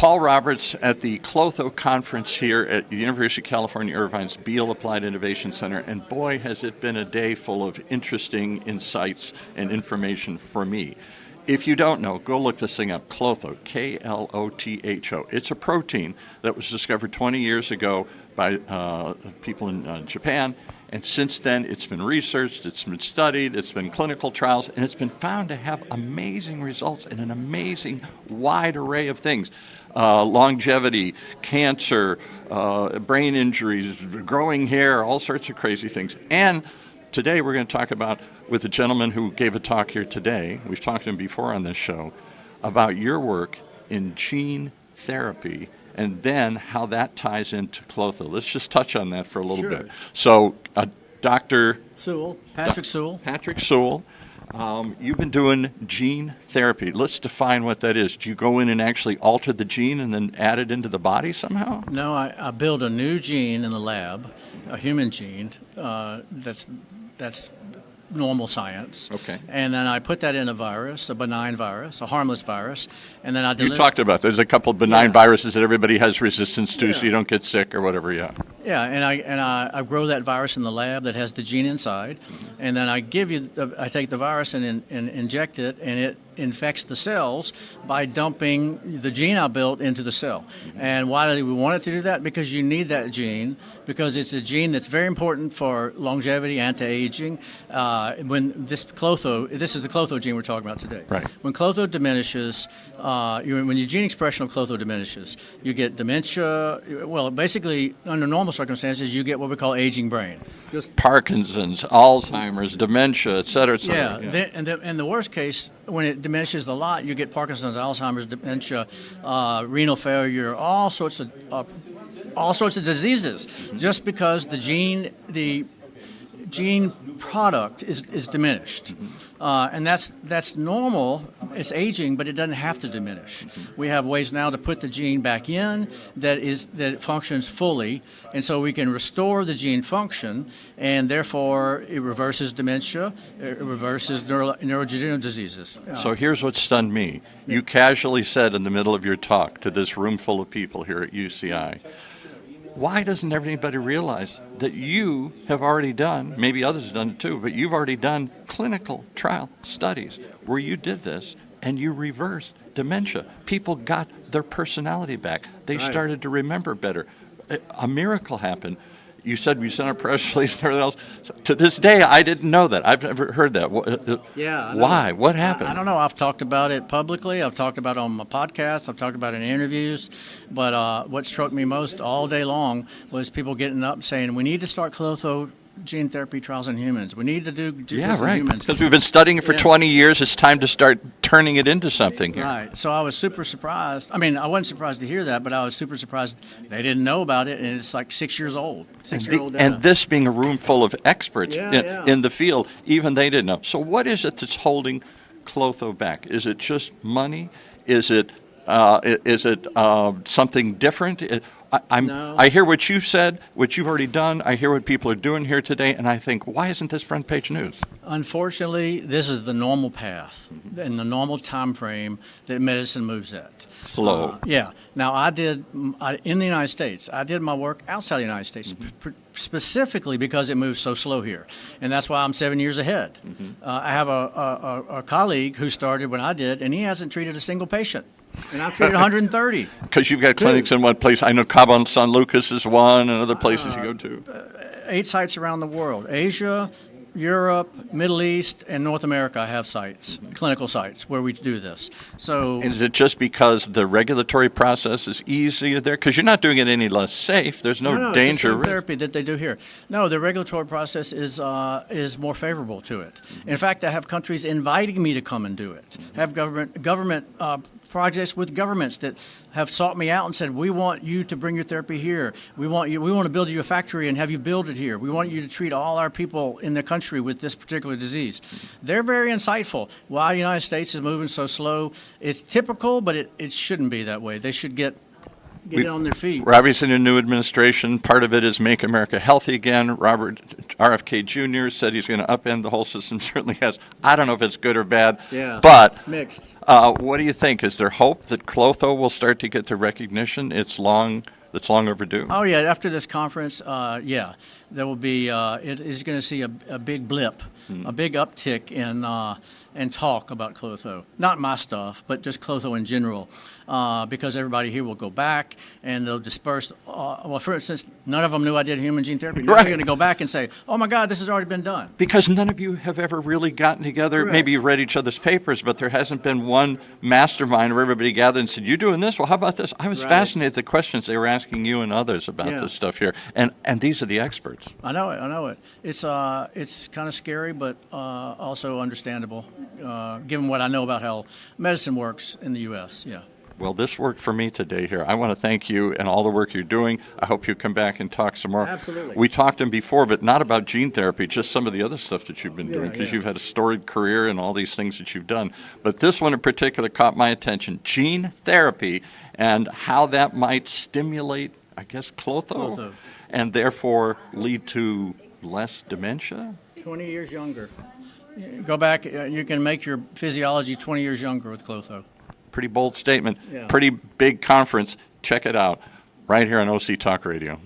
Paul Roberts at the KLOTHO Conference here at the University of California, Irvine's Beale Applied Innovation Center, and boy, has it been a day full of interesting insights and information for me. If you don't know, go look this thing up, KLOTHO, K-L-O-T-H-O. It's a protein that was discovered 20 years ago by people in Japan, and since then it's been researched, it's been studied, it's been clinical trials, and it's been found to have amazing results in an amazing wide array of things. Longevity, cancer, brain injuries, growing hair, all sorts of crazy things. And today we're going to talk about, with a gentleman who gave a talk here today, we've talked to him before on this show, about your work in gene therapy and then how that ties into KLOTHO. Let's just touch on that for a little bit. So, Dr. Sewell, Patrick Sewell. Patrick Sewell, you've been doing gene therapy. Let's define what that is. Do you go in and actually alter the gene and then add it into the body somehow? No, I build a new gene in the lab, a human gene that's normal science. Okay. And then I put that in a virus, a benign virus, a harmless virus, and then I deliver. You talked about there's a couple of benign viruses that everybody has resistance to, so you don't get sick or whatever. Yeah. Yeah, and I grow that virus in the lab that has the gene inside, and then I take the virus and inject it, and it infects the cells by dumping the gene I built into the cell. And why do we want it to do that? Because you need that gene, because it's a gene that's very important for longevity, anti-aging. When this is the KLOTHO gene we're talking about today. Right. When KLOTHO diminishes, when your gene expression of KLOTHO diminishes, you get dementia. Well, basically, under normal circumstances, you get what we call aging brain. Just Parkinson's, Alzheimer's, dementia, et cetera, et cetera. Yeah. And the worst case, when it diminishes a lot, you get Parkinson's, Alzheimer's, dementia, renal failure, all sorts of diseases, just because the gene product is diminished. And that's normal. It's aging, but it doesn't have to diminish. We have ways now to put the gene back in that it functions fully, and so we can restore the gene function, and therefore it reverses dementia, it reverses neurodegenerative diseases. So here's what stunned me. You casually said in the middle of your talk to this room full of people here at UCI, why doesn't everybody realize that you have already done, maybe others have done it too, but you've already done clinical trial studies where you did this and you reversed dementia. People got their personality back. They started to remember better. A miracle happened. You said we sent a press release and everything else. To this day, I didn't know that. I've never heard that. Why? What happened? I don't know. I've talked about it publicly. I've talked about it on my podcast. I've talked about it in interviews. But what struck me most all day long was people getting up saying, we need to start KLOTHO gene therapy trials in humans. We need to do this in humans. Because we've been studying it for 20 years. It's time to start turning it into something here. Right. So I was super surprised. I mean, I wasn't surprised to hear that, but I was super surprised they didn't know about it, and it's like 6 years old. 6-year-old data. And this being a room full of experts in the field, even they didn't know. So what is it that's holding KLOTHO back? Is it just money? Is it something different? No. I hear what you've said, what you've already done. I hear what people are doing here today, and I think, why isn't this front page news? Unfortunately, this is the normal path and the normal time frame that medicine moves at. Slow. Now, in the United States, I did my work outside the United States, specifically because it moves so slow here. And that's why I'm 7 years ahead. I have a colleague who started when I did, and he hasn't treated a single patient. And I've treated 130. Because you've got clinics in one place. I know Cabo San Lucas is one, and other places you go to. 8 sites around the world. Asia, Europe, Middle East, and North America have sites, clinical sites, where we do this. So, is it just because the regulatory process is easier there? Because you're not doing it any less safe. There's no danger. It's the same therapy that they do here. No, the regulatory process is more favorable to it. In fact, I have countries inviting me to come and do it. I have government projects with governments that have sought me out and said, we want you to bring your therapy here. We want to build you a factory and have you build it here. We want you to treat all our people in the country with this particular disease. They're very insightful. Why the United States is moving so slow, it's typical, but it shouldn't be that way. They should get get it on their feet. We're obviously in a new administration. Part of it is Make America Healthy Again. Robert RFK Jr. said he's going to upend the whole system. Certainly has. I don't know if it's good or bad. Yeah. But Mixed. what do you think? Is there hope that KLOTHO will start to get the recognition it's long overdue? Oh yeah, after this conference, yeah, there will be. It is going to see a big blip, a big uptick in talk about KLOTHO. Not my stuff, but just KLOTHO in general, because everybody here will go back and they'll disperse. Well, for instance, none of them knew I did human gene therapy. Now Right. they're going to go back and say, "Oh my God, this has already been done." Because none of you have ever really gotten together. Correct. Maybe you've read each other's papers, but there hasn't been one mastermind where everybody gathered and said, "You doing this? Well, how about this?" I was Right. fascinated at the questions they were asking you and others about Yeah. this stuff here, and these are the experts. I know it. I know it. It's kind of scary, but also understandable, given what I know about how medicine works in the U.S. Yeah. Well, this worked for me today here. I want to thank you and all the work you're doing. I hope you come back and talk some more. Absolutely. We talked to him before, but not about gene therapy, just some of the other stuff that you've been doing, because yeah. you've had a storied career and all these things that you've done. But this one in particular caught my attention, gene therapy and how that might stimulate, I guess, KLOTHO. And therefore lead to less dementia? 20 years younger. Go back. You can make your physiology 20 years younger with KLOTHO. Pretty bold statement. Yeah. Pretty big conference. Check it out right here on OC Talk Radio.